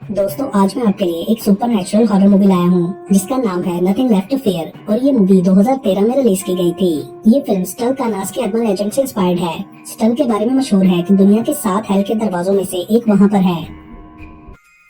दोस्तों आज मैं आपके लिए एक सुपर नेचुरल हॉरर मूवी लाया हूँ जिसका नाम है नथिंग लेफ्ट टू फियर और ये मूवी 2013 में रिलीज की गई थी। ये फिल्म स्टल कानास के अर्बन लेजेंड से इंस्पायर्ड है। स्टल के बारे में मशहूर है कि दुनिया के 7 हेल के दरवाजों में से एक वहाँ पर है।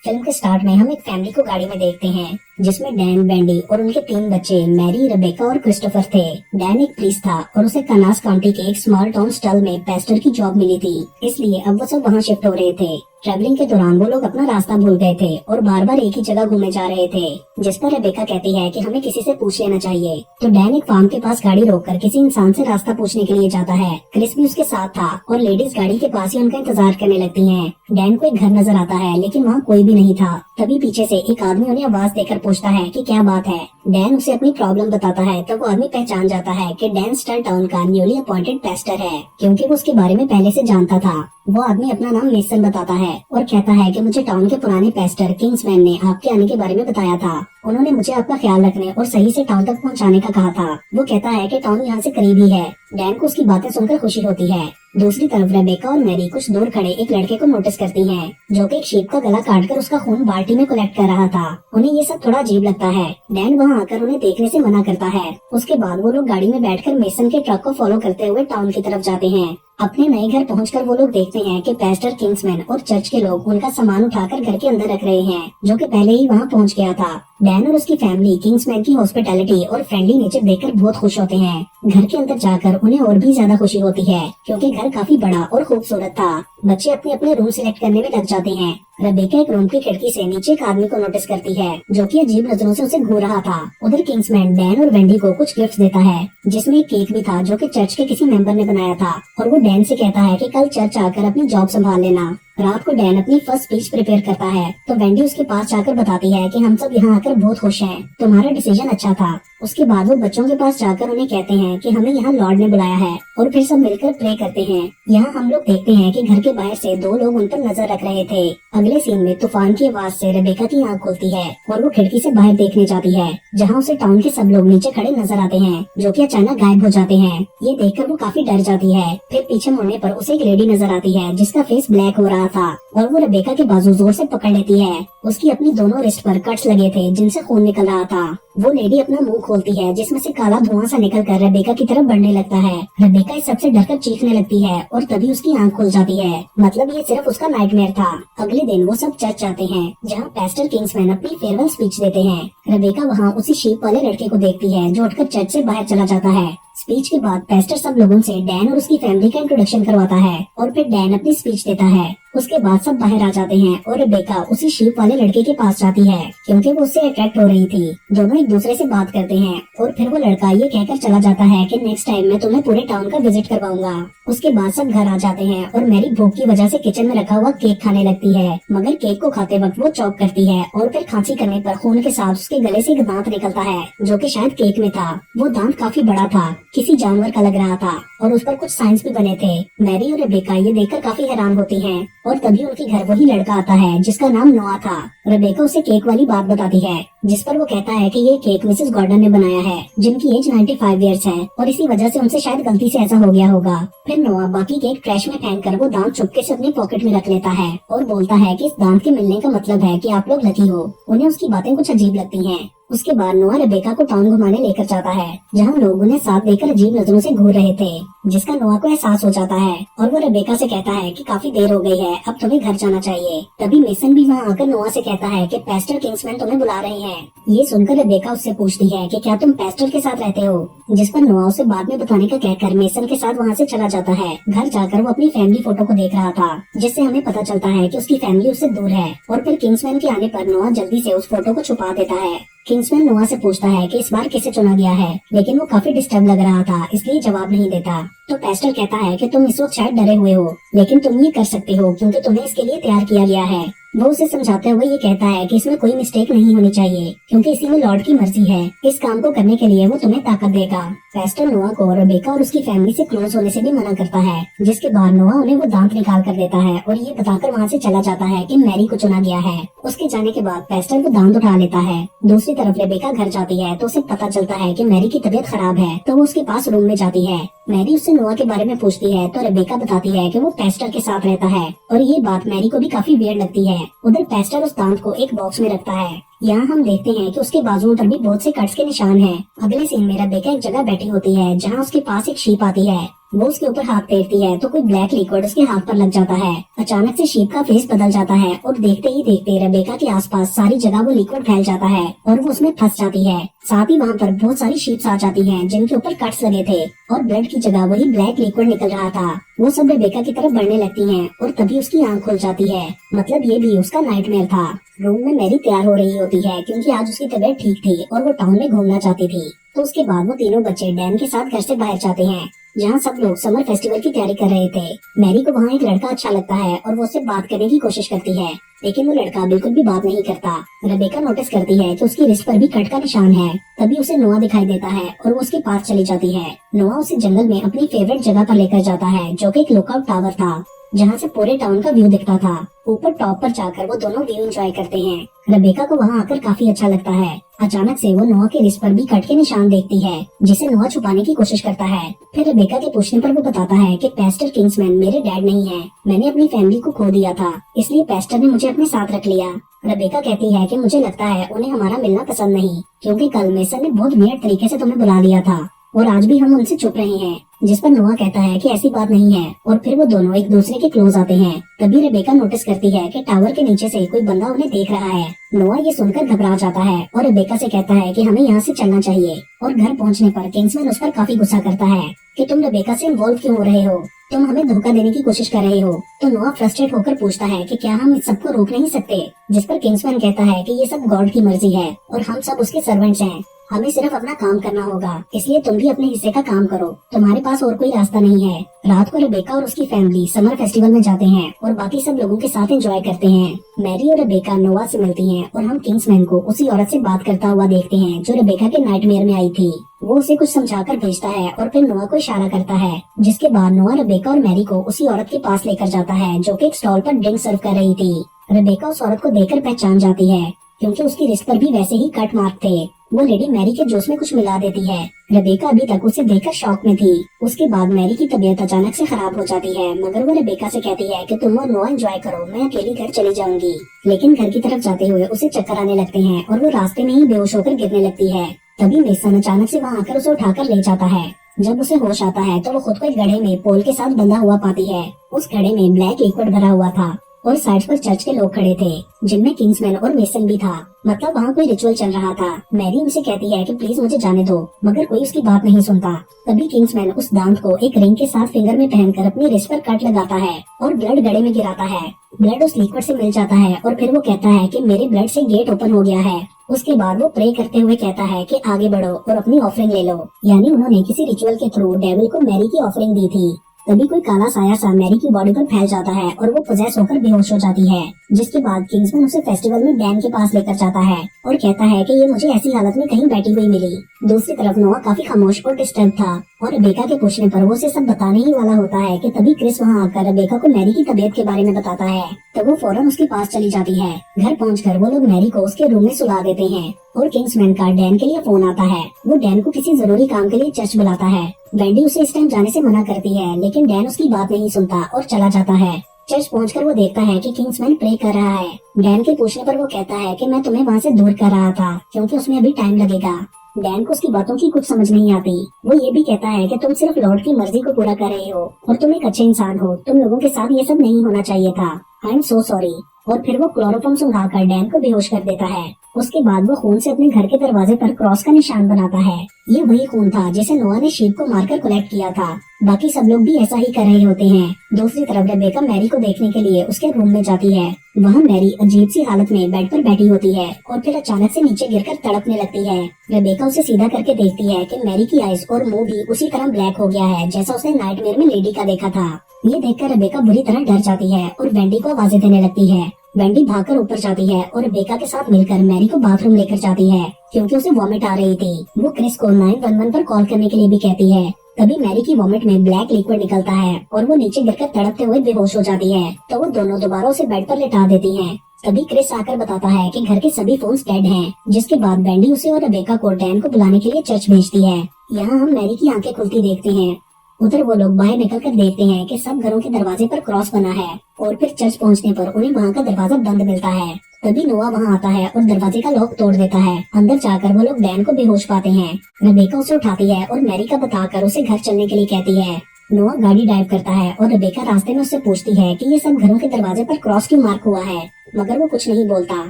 फिल्म के स्टार्ट में हम एक फैमिली को गाड़ी में देखते हैं जिसमें डैन, वेंडी और उनके 3 बच्चे मैरी, रेबेका और क्रिस्टोफर थे। डैन एक प्रीस्ट था और उसे कनास काउंटी के एक स्मॉल टाउन स्टल में पेस्टर की जॉब मिली थी, इसलिए अब वो सब वहाँ शिफ्ट हो रहे थे। ट्रैवलिंग के दौरान वो लोग अपना रास्ता भूल गए थे और बार बार एक ही जगह घूमे जा रहे थे, जिस पर रेबेका कहती है कि हमें किसी से पूछ लेना चाहिए। तो डैन एक फार्म के पास गाड़ी रोककर किसी इंसान से रास्ता पूछने के लिए जाता है। क्रिस भी उसके साथ था और लेडीज गाड़ी के पास ही उनका इंतजार करने लगती हैं। डैन को एक घर नजर आता है लेकिन वहाँ कोई भी नहीं था। तभी पीछे से एक आदमी उन्हें आवाज देकर पूछता है कि क्या बात है। डैन उसे अपनी प्रॉब्लम बताता है तब वो आदमी पहचान जाता है कि डैन स्टल टाउन का न्यूली अपॉइंटेड पेस्टर है, क्योंकि वो उसके बारे में पहले से जानता था। वो आदमी अपना नाम मेसन बताता है और कहता है कि मुझे टाउन के पुराने पेस्टर किंग्समैन ने आपके आने के बारे में बताया था। उन्होंने मुझे आपका ख्याल रखने और सही से टाउन तक पहुंचाने का कहा था। वो कहता है कि टाउन यहाँ से करीब ही है। डैन को उसकी बातें सुनकर खुशी होती है। दूसरी तरफ रेबेका और मैरी कुछ दूर खड़े एक लड़के को नोटिस करती हैं, जो कि एक शीप का गला काटकर उसका खून बाल्टी में कलेक्ट कर रहा था। उन्हें ये सब थोड़ा अजीब लगता है। डैन वहाँ आकर उन्हें देखने से मना करता है। उसके बाद वो लोग गाड़ी में बैठकर मेसन के ट्रक को फॉलो करते हुए टाउन की तरफ जाते हैं। अपने नए घर पहुंचकर वो लोग देखते हैं कि पेस्टर किंग्समैन और चर्च के लोग उनका सामान उठाकर घर के अंदर रख रहे हैं, जो कि पहले ही वहां पहुंच गया था। डैन और उसकी फैमिली किंग्समैन की हॉस्पिटैलिटी और फ्रेंडली नेचर देखकर बहुत खुश होते हैं। घर के अंदर जाकर उन्हें और भी ज्यादा खुशी होती है क्योंकि घर काफी बड़ा और खूबसूरत था। बच्चे अपने अपने रूम सिलेक्ट करने में लग जाते हैं। रेबेका एक रूम की खिड़की से नीचे एक आदमी को नोटिस करती है जो कि अजीब नजरों से उसे घूर रहा था। उधर किंग्समैन डैन और वेंडी को कुछ गिफ्ट देता है, जिसमें एक केक भी था जो कि चर्च के किसी मेंबर ने बनाया था, और वो डैन से कहता है कि कल चर्च आकर अपनी जॉब संभाल लेना। रात को डैन अपनी फर्स्ट स्पीच प्रिपेयर करता है तो वेंडी उसके पास जाकर बताती है कि हम सब यहाँ आकर बहुत खुश हैं, तुम्हारा डिसीजन अच्छा था। उसके बाद वो बच्चों के पास जाकर उन्हें कहते हैं कि हमें यहाँ लॉर्ड ने बुलाया है और फिर सब मिलकर प्रे करते हैं। यहाँ हम लोग देखते हैं कि घर के बाहर से 2 लोग उन पर नजर रख रहे थे। अगले सीन में तूफान की आवाज से रेबेका की आंख खुलती है और वो खिड़की से बाहर देखने जाती है, जहाँ उसे टाउन के सब लोग नीचे खड़े नजर आते हैं, जो कि अचानक गायब हो जाते हैं। ये देखकर वो काफी डर जाती है। फिर पीछे मुड़ने पर उसे एक लेडी नजर आती है जिसका फेस ब्लैक हो रहा था और वो रेबेका के बाजू जोर से पकड़ लेती है। उसकी अपनी दोनों रिस्ट पर कट्स लगे थे जिनसे खून निकल रहा था। वो लेडी अपना मुंह खोलती है जिसमें से काला धुआं सा निकलकर रेबेका की तरफ बढ़ने लगता है। रेबेका इस सबसे डरकर चीखने लगती है और तभी उसकी आंख खुल जाती है। मतलब ये सिर्फ उसका नाइटमेयर था। अगले दिन वो सब चर्च जाते हैं जहाँ पेस्टर किंग्समैन अपनी फेयरवेल स्पीच देते हैं। रेबेका वहाँ उसी शीप वाले लड़के को देखती है जो उठकर चर्च से बाहर चला जाता है। स्पीच के बाद पेस्टर सब लोगों से डैन और उसकी फैमिली का इंट्रोडक्शन करवाता है और फिर डैन अपनी स्पीच देता है। उसके बाद सब बाहर आ जाते हैं और रेबेका उसी शीप वाले लड़के के पास जाती है क्योंकि वो उससे अट्रैक्ट हो रही थी। दोनों एक दूसरे से बात करते हैं और फिर वो लड़का ये कहकर चला जाता है कि नेक्स्ट टाइम मैं तुम्हें पूरे टाउन का विजिट करवाऊंगा। उसके बाद सब घर आ जाते हैं और मैरी भूख की वजह से किचन में रखा हुआ केक खाने लगती है, मगर केक को खाते वक्त वो चौक करती है और फिर खांसी करने पर खून के साथ उसके गले से एक दांत निकलता है जो कि शायद केक में था। वो दांत काफी बड़ा था, किसी जानवर का लग रहा था और उस पर कुछ साइंस भी बने थे। मैरी और रेबेका ये देखकर काफी हैरान होती हैं और तभी उनके घर वही लड़का आता है जिसका नाम नोआ था। रेबेका उसे केक वाली बात बताती है जिस पर वो कहता है कि ये केक मिसेस गॉर्डन ने बनाया है जिनकी एज 95 इयर्स है और इसी वजह से उनसे शायद गलती से ऐसा हो गया होगा। फिर नोआ बाकी केक ट्रैश में फेंक कर वो दांत चुपके से अपनी पॉकेट में रख लेता है और बोलता है कि इस दांत के मिलने का मतलब है कि आप लोग लकी हो। उन्हें उसकी बातें कुछ अजीब लगती हैं। उसके बाद नोआ रेबेका को टाउन घुमाने लेकर जाता है जहाँ लोग उन्हें साथ देकर अजीब नजरों से घूर रहे थे, जिसका नोआ को एहसास हो जाता है और वो रेबेका से कहता है कि काफी देर हो गई है, अब तुम्हें घर जाना चाहिए। तभी मेसन भी वहाँ आकर नोआ से कहता है कि पेस्टर किंग्समैन तुम्हें बुला रहे हैं। ये सुनकर रेबेका उससे पूछती है कि क्या तुम पेस्टर के साथ रहते हो, जिस पर नोआ उसे बाद में बताने का कहकर मेसन के साथ वहाँ से चला जाता है। घर जाकर वो अपनी फैमिली फोटो को देख रहा था जिससे हमें पता चलता है कि उसकी फैमिली उससे दूर है और फिर किंग्समैन के आने पर नोआ जल्दी से उस फोटो को छुपा देता है। किंग्समैन नोआ से पूछता है कि इस बार किसे चुना गया है, लेकिन वो काफी डिस्टर्ब लग रहा था इसलिए जवाब नहीं देता। तो पेस्टर कहता है कि तुम इस वक्त शायद डरे हुए हो, लेकिन तुम ये कर सकते हो क्योंकि तुम्हें इसके लिए तैयार किया गया है। वो उसे समझाते हुए ये कहता है कि इसमें कोई मिस्टेक नहीं होनी चाहिए क्योंकि इसी में लॉर्ड की मर्जी है। इस काम को करने के लिए वो तुम्हें ताकत देगा। पेस्टर नोआ को रेबेका और उसकी फैमिली से क्लोज होने से भी मना करता है, जिसके बाद नोआ उन्हें वो दांत निकाल कर देता है और ये बताकर वहाँ से चला जाता है कि मैरी को चुना गया है। उसके जाने के बाद पेस्टर वो दांत उठा लेता है। दूसरी तरफ रेबेका घर जाती है तो उसे पता चलता है कि मैरी की तबीयत खराब है, तो वो उसके पास रूम में जाती है। मैरी उससे नोआ के बारे में पूछती है तो रेबेका बताती है कि वो पेस्टर के साथ रहता है और ये बात मैरी को भी काफी वियर्ड लगती है। उधर पेस्टर उस दांत को एक बॉक्स में रखता है। यहाँ हम देखते हैं कि उसके बाजुओं पर भी बहुत से कट्स के निशान हैं। अगले सीन में रेबेका एक जगह बैठी होती है जहाँ उसके पास एक शीप आती है। वो उसके ऊपर हाथ फेरती है तो कोई ब्लैक लिक्विड उसके हाथ पर लग जाता है। अचानक से शीप का फेस बदल जाता है और देखते ही देखते रेबेका के आसपास सारी जगह वो लिक्विड फैल जाता है और वो उसमें फंस जाती है। साथ ही वहाँ पर बहुत सारी शीप्स आ जाती हैं जिनके ऊपर कट्स लगे थे और ब्लड की जगह वही ब्लैक लिक्विड निकल रहा था। वो सब रेबेका की तरफ बढ़ने लगती हैं और तभी उसकी आंख खुल जाती है। मतलब ये भी उसका नाइटमेयर था। रूम में मैरी तैयार हो रही होती है क्योंकि आज उसकी तबीयत ठीक थी और वो टाउन में घूमना चाहती थी। तो उसके बाद वो तीनों बच्चे डैन के साथ घर से बाहर जाते हैं जहाँ सब लोग समर फेस्टिवल की तैयारी कर रहे थे। मैरी को वहाँ एक लड़का अच्छा लगता है और वो उससे बात करने की कोशिश करती है, लेकिन वो लड़का बिल्कुल भी बात नहीं करता। रेबेका नोटिस करती है कि उसकी रिस्ट पर भी कट का निशान है। तभी उसे नोआ दिखाई देता है और वो उसके पास चली जाती है। नोआ उसे जंगल में अपनी फेवरेट जगह पर लेकर जाता है जो कि एक लुकआउट टावर था जहाँ से पूरे टाउन का व्यू दिखता था। ऊपर टॉप पर जाकर वो दोनों व्यू एंजॉय करते हैं। रेबेका को वहाँ आकर काफी अच्छा लगता है। अचानक से वो नोआ के रिस्ट पर भी कट के निशान देखती है जिसे नोआ छुपाने की कोशिश करता है। फिर रेबेका के पूछने पर वो बताता है कि पेस्टर किंग्समैन मेरे डैड नहीं है, मैंने अपनी फैमिली को खो दिया था, इसलिए पेस्टर ने मुझे अपने साथ रख लिया। रेबेका कहती है कि मुझे लगता है उन्हें हमारा मिलना पसंद नहीं, क्योंकि कल मेसन ने बहुत वियर्ड तरीके से तुम्हें बुला लिया था और आज भी हम उनसे चुप रहे हैं। जिस पर नोआ कहता है कि ऐसी बात नहीं है और फिर वो दोनों एक दूसरे के क्लोज आते हैं। तभी रेबेका नोटिस करती है कि टावर के नीचे से कोई बंदा उन्हें देख रहा है। नोआ ये सुनकर घबरा जाता है और रेबेका से कहता है कि हमें यहाँ से चलना चाहिए। और घर पहुँचने पर किंग्समैन उस पर काफी गुस्सा करता है कि तुम रेबेका से इन्वॉल्व क्यों हो रहे हो, तुम हमें धोखा देने की कोशिश कर रहे हो। तो नोआ फ्रस्ट्रेट होकर पूछता है कि क्या हम इस सबको रोक नहीं सकते। जिस पर किंग्समैन कहता है कि ये सब गॉड की मर्जी है और हम सब उसके सर्वेंट्स हैं, हमें सिर्फ अपना काम करना होगा, इसलिए तुम भी अपने हिस्से का काम करो, तुम्हारे पास और कोई रास्ता नहीं है। रात को रेबेका और उसकी फैमिली समर फेस्टिवल में जाते हैं और बाकी सब लोगों के साथ एंजॉय करते हैं। मैरी और रेबेका नोआ से मिलती हैं और हम किंग्समैन को उसी औरत से बात करता हुआ देखते हैं जो रेबेका के नाइटमेयर में आई थी। वो उसे कुछ समझाकर भेजता है और फिर नोआ को इशारा करता है, जिसके बाद नोआ रेबेका और मैरी को उसी औरत के पास लेकर जाता है जो कि एक स्टॉल पर ड्रिंक सर्व कर रही थी। रेबेका उस औरत को देखकर पहचान जाती है क्योंकि उसकी रिस्ट पर भी वैसे ही कट मार्क थे। वो लेडी मैरी के जूस में कुछ मिला देती है। रेबेका अभी तक उसे देखकर शॉक में थी। उसके बाद मैरी की तबीयत अचानक से खराब हो जाती है, मगर वो रेबेका से कहती है कि तुम और नोआ एंजॉय करो, मैं अकेली घर चली जाऊंगी। लेकिन घर की तरफ जाते हुए उसे चक्कर आने लगते हैं और वो रास्ते में ही बेहोश होकर गिरने लगती है। तभी मेसन अचानक से वहाँ आकर उसे उठाकर ले जाता है। जब उसे होश आता है तो वो खुद को एक घड़े में पोल के साथ बंधा हुआ पाती है। उस घड़े में ब्लैक लिक्विड भरा हुआ था और साइड पर चर्च के लोग खड़े थे जिनमें किंग्समैन और मेसन भी था। मतलब वहाँ कोई रिचुअल चल रहा था। मैरी उनसे कहती है कि प्लीज मुझे जाने दो, मगर कोई उसकी बात नहीं सुनता। तभी किंग्समैन उस दांत को एक रिंग के साथ फिंगर में पहनकर अपनी रिस्ट पर कट लगाता है और ब्लड घड़े में गिराता है। ब्लड उस लिक्विड से मिल जाता है और फिर वो कहता है कि मेरे ब्लड से गेट ओपन हो गया है। उसके बाद वो प्रे करते हुए कहता है कि आगे बढ़ो और अपनी ऑफरिंग ले लो। यानी उन्होंने किसी रिचुअल के थ्रू डेविल को मैरी की ऑफरिंग दी थी। तभी कोई काला साया सा मैरी की बॉडी पर फैल जाता है और वो पोजेस होकर बेहोश हो जाती है। जिसके बाद किंग्समैन उसे फेस्टिवल में डैन के पास लेकर जाता है और कहता है कि ये मुझे ऐसी हालत में कहीं बैठी हुई मिली। दूसरी तरफ नोआ काफी खामोश और डिस्टर्ब था और रेबेका के पूछने पर वो उसे सब बताने ही वाला होता है कि तभी क्रिस वहाँ आकर रेबेका को मैरी की तबीयत के बारे में बताता है। तो वो फौरन उसके पास चली जाती है। घर पहुंचकर वो लोग मैरी को उसके रूम में सुला देते हैं और किंग्समैन का डैन के लिए फोन आता है। वो डैन को किसी जरूरी काम के लिए चर्च बुलाता है। वेंडी उसे इस टाइम जाने से मना करती है, लेकिन डैन उसकी बात नहीं सुनता और चला जाता है। चर्च पहुंचकर वो देखता है कि किंग्समैन प्रे कर रहा है। डैन के पूछने पर वो कहता है कि मैं तुम्हें वहाँ से दूर कर रहा था क्योंकि उसमें अभी टाइम लगेगा। डैन को उसकी बातों की कुछ समझ नहीं आती। वो ये भी कहता है कि तुम सिर्फ लॉर्ड की मर्जी को पूरा कर रहे हो और तुम एक अच्छे इंसान हो, तुम लोगों के साथ ये सब नहीं होना चाहिए था। I am so sorry. और फिर वो क्लोरोफॉर्म सुंघाकर डैन को बेहोश कर देता है। उसके बाद वो खून से अपने घर के दरवाजे पर क्रॉस का निशान बनाता है। ये वही खून था जिसे नोआ ने शीप को मारकर कलेक्ट किया था। बाकी सब लोग भी ऐसा ही कर रहे होते हैं। दूसरी तरफ रेबेका मैरी को देखने के लिए उसके रूम में जाती है। वहाँ मैरी अजीब सी हालत में बेड पर बैठी होती है और फिर अचानक से नीचे गिरकर तड़पने लगती है। रेबेका उसे सीधा करके देखती है कि मैरी की आइज और मुंह भी उसी तरह ब्लैक हो गया है जैसा उसने नाइटमेयर में लेडी का देखा था। ये देखकर रेबेका बुरी तरह डर जाती है और वेंडी को आवाजें देने लगती है। वेंडी भागकर ऊपर जाती है और रेबेका के साथ मिलकर मैरी को बाथरूम लेकर जाती है क्योंकि उसे वॉमिट आ रही थी। वो क्रिस को 911 पर कॉल करने के लिए भी कहती है। तभी मैरी की वॉमिट में ब्लैक लिक्विड निकलता है और वो नीचे गिरकर तड़पते हुए बेहोश हो जाती है। तो वो दोनों दोबारा उसे बेड पर लेटा देती हैं। तभी क्रिस आकर बताता है कि घर के सभी फोन्स डेड हैं। जिसके बाद वेंडी उसे और रेबेका को डैन को बुलाने के लिए चर्च भेजती है। यहाँ हम मैरी की आंखें खुलती देखते हैं उधर वो लोग बाहर निकल कर देखते हैं कि सब घरों के दरवाजे पर क्रॉस बना है और फिर चर्च पहुंचने पर उन्हें वहाँ का दरवाजा बंद मिलता है। तभी नोआ वहाँ आता है और दरवाजे का लॉक तोड़ देता है। अंदर जाकर वो लोग डैन को बेहोश पाते हैं। रेबेका उसे उठाती है और मैरी का बताकर उसे घर चलने के लिए कहती है। नोआ गाड़ी ड्राइव करता है और रेबेका रास्ते में उससे पूछती है कि ये सब घरों के दरवाजे पर क्रॉस क्यों मार्क हुआ है, मगर वो कुछ नहीं बोलता।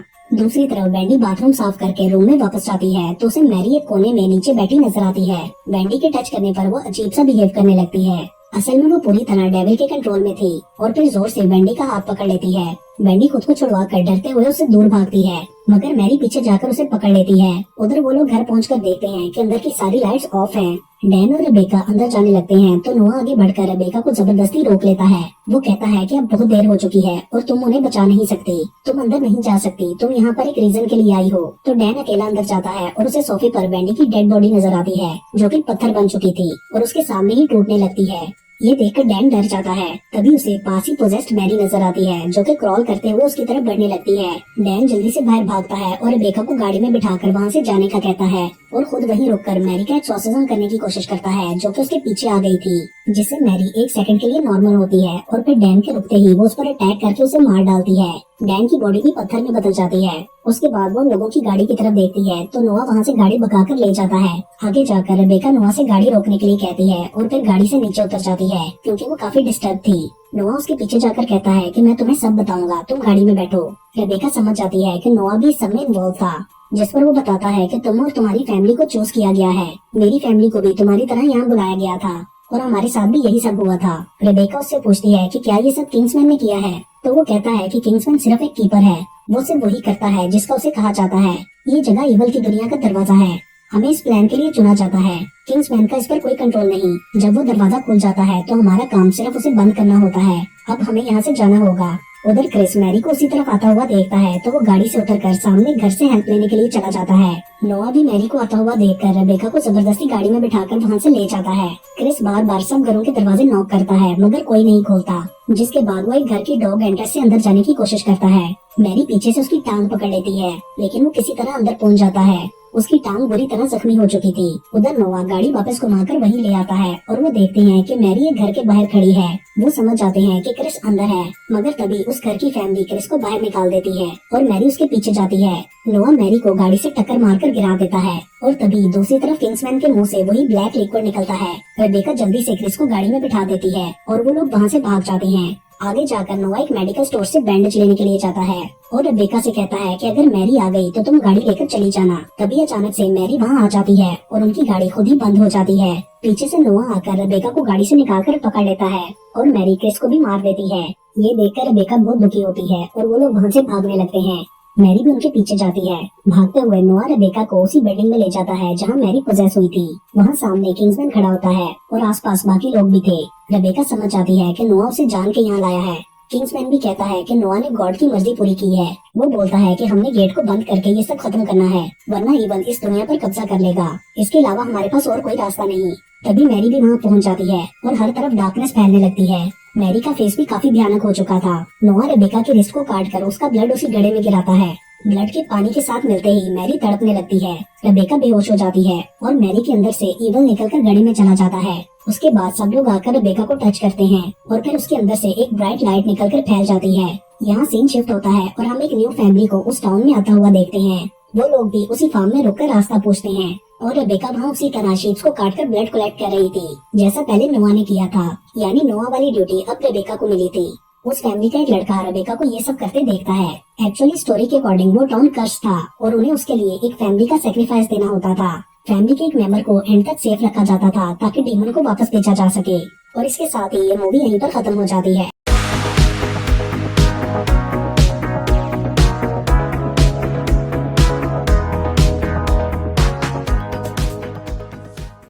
दूसरी तरफ वेंडी बाथरूम साफ करके रूम में वापस जाती है तो उसे मैरी एक कोने में नीचे बैठी नजर आती है। वेंडी के टच करने पर वो अजीब सा बिहेव करने लगती है। असल में वो पूरी तरह डेविल के कंट्रोल में थी और फिर जोर से वेंडी का हाथ पकड़ लेती है। वेंडी खुद को छुड़वा कर डरते हुए उससे दूर भागती है, मगर मैरी पीछे जाकर उसे पकड़ लेती है। उधर वो लोग घर पहुंचकर देखते हैं कि अंदर की सारी लाइट्स ऑफ हैं। डैन और रेबेका अंदर जाने लगते हैं तो नोआ आगे बढ़कर रेबेका को जबरदस्ती रोक लेता है। वो कहता है कि अब बहुत देर हो चुकी है और तुम उन्हें बचा नहीं सकती, तुम अंदर नहीं जा सकती, तुम यहाँ पर एक रीजन के लिए आई हो। तो डैन अकेला अंदर जाता है और उसे सोफे पर वेंडी की डेड बॉडी नजर आती है जो कि पत्थर बन चुकी थी और उसके सामने ही टूटने लगती है। ये देखकर डैन डर जाता है। तभी उसे पास ही पोजेस्ड मैरी नजर आती है जो कि क्रॉल करते हुए उसकी तरफ बढ़ने लगती है। डैन जल्दी से बाहर भागता है और रेबेका को गाड़ी में बिठाकर वहाँ से जाने का कहता है और खुद वहीं रुककर मैरी का एक्सॉर्सिज्म करने की कोशिश करता है जो कि उसके पीछे आ गई थी, जिससे मैरी एक सेकंड के लिए नॉर्मल होती है और फिर डैन के रुकते ही वो उस पर अटैक करके उसे मार डालती है। डैन की बॉडी भी पत्थर में बदल जाती है। उसके बाद वो लोगों की गाड़ी की तरफ देखती है तो नोआ वहाँ से गाड़ी भगाकर ले जाता है। आगे जाकर रेबेका नोआ से गाड़ी रोकने के लिए कहती है और फिर गाड़ी से नीचे उतर जाती है क्योंकि वो काफी डिस्टर्ब थी। नोआ उसके पीछे जाकर कहता है कि मैं तुम्हें सब बताऊंगा, तुम गाड़ी में बैठो। रेबेका समझ जाती है कि नोआ भी इस सब में इन्वॉल्व था, जिस पर वो बताता है कि तुम और तुम्हारी फैमिली को चूज किया गया है, मेरी फैमिली को भी तुम्हारी तरह यहाँ बुलाया गया था और हमारे साथ भी यही सब हुआ था। रेबेका उससे पूछती है कि क्या ये सब किंग्समैन ने किया है, तो वो कहता है कि किंग्समैन सिर्फ एक कीपर है, वो सिर्फ वही करता है जिसका उसे कहा जाता है। ये जगह इवल की दुनिया का दरवाजा है, हमें इस प्लान के लिए चुना जाता है। किंग्समैन का इस पर कोई कंट्रोल नहीं। जब वो दरवाजा खुल जाता है तो हमारा काम सिर्फ उसे बंद करना होता है। अब हमें यहाँ से जाना होगा। उधर क्रिस मैरी को उसी तरफ आता हुआ देखता है तो वो गाड़ी से उतरकर सामने घर से हेल्प लेने के लिए चला जाता है। नोआ भी मैरी को आता हुआ देखकर रेबेका को जबरदस्ती गाड़ी में बिठाकर वहाँ से ले जाता है। क्रिस बार बार सब घरों के दरवाजे नॉक करता है मगर कोई नहीं खोलता, जिसके बाद वो एक घर की डॉग एंट्रेंस से अंदर जाने की कोशिश करता है। मैरी पीछे से उसकी टांग पकड़ लेती है लेकिन वो किसी तरह अंदर पहुँच जाता है। उसकी टांग बुरी तरह जख्मी हो चुकी थी। उधर नोआ गाड़ी वापस घुमाकर वहीं ले आता है और वो देखते हैं कि मैरी एक घर के बाहर खड़ी है। वो समझ जाते हैं कि क्रिस अंदर है, मगर तभी उस घर की फैमिली क्रिस को बाहर निकाल देती है और मैरी उसके पीछे जाती है। नोआ मैरी को गाड़ी से टक्कर मारकर गिरा देता है और तभी दूसरी तरफ किंग्समैन के मुंह से वही ब्लैक लिक्विड निकलता है। रेबेका जल्दी से क्रिस को गाड़ी में बिठा देती है और वो लोग वहाँ से भाग जाते हैं। आगे जाकर नोआ एक मेडिकल स्टोर से बैंडेज लेने के लिए जाता है और रेबेका से कहता है कि अगर मैरी आ गई तो तुम गाड़ी लेकर चली जाना। तभी अचानक से मैरी वहाँ आ जाती है और उनकी गाड़ी खुद ही बंद हो जाती है। पीछे से नोआ आकर रेबेका को गाड़ी से निकालकर पकड़ लेता है और मैरी क्रिस को भी मार देती है। ये देखकर रेबेका बहुत दुखी होती है और वो लोग वहाँ से भागने लगते हैं। मैरी भी उनके पीछे जाती है। भागते हुए नोआ रेबेका को उसी बिल्डिंग में ले जाता है जहाँ मैरी पोजेस हुई थी। वहाँ सामने किंग्समैन खड़ा होता है और आसपास बाकी लोग भी थे। रेबेका समझ जाती है कि नोआ उसे जान के यहाँ लाया है। किंग्समैन भी कहता है कि नोआ ने गॉड की मर्जी पूरी की है। वो बोलता है कि हमने गेट को बंद करके ये सब खत्म करना है, वरना इवन इस दुनिया पर कब्जा कर लेगा। इसके अलावा हमारे पास और कोई रास्ता नहीं। तभी मैरी भी वहाँ पहुँच जाती है और हर तरफ डार्कनेस फैलने लगती है। मैरी का फेस भी काफी भयानक हो चुका था। नोआ रेबेका की रिस्ट को काट कर उसका ब्लड उसी गड्ढे में गिराता है। ब्लड के पानी के साथ मिलते ही मैरी तड़पने लगती है। रेबेका बेहोश हो जाती है और मैरी के अंदर से ईवल निकलकर गड्ढे में चला जाता है। उसके बाद सब लोग आकर रेबेका को टच करते हैं और फिर उसके अंदर से एक ब्राइट लाइट निकलकर फैल जाती है। यहाँ सीन शिफ्ट होता है और हम एक न्यू फैमिली को उस टाउन में आता हुआ देखते हैं। वो लोग भी उसी फार्म में रुककर रास्ता पूछते हैं और रेबेका वहाँ उसी तरह शीप्स को काटकर ब्लड कलेक्ट कर रही थी जैसा पहले नोआ ने किया था। यानी नोआ वाली ड्यूटी अब रेबेका को मिली थी। उस फैमिली का एक लड़का रेबेका को ये सब करते देखता है। एक्चुअली स्टोरी के अकॉर्डिंग वो टाउन कर्स था और उन्हें उसके लिए एक फैमिली का सेक्रीफाइस देना होता था। फैमिली के एक मेंबर को एंड तक सेफ रखा जाता था ताकि डीमन को वापस भेजा जा सके। और इसके साथ ही ये मूवी यहीं पर खत्म हो जाती है।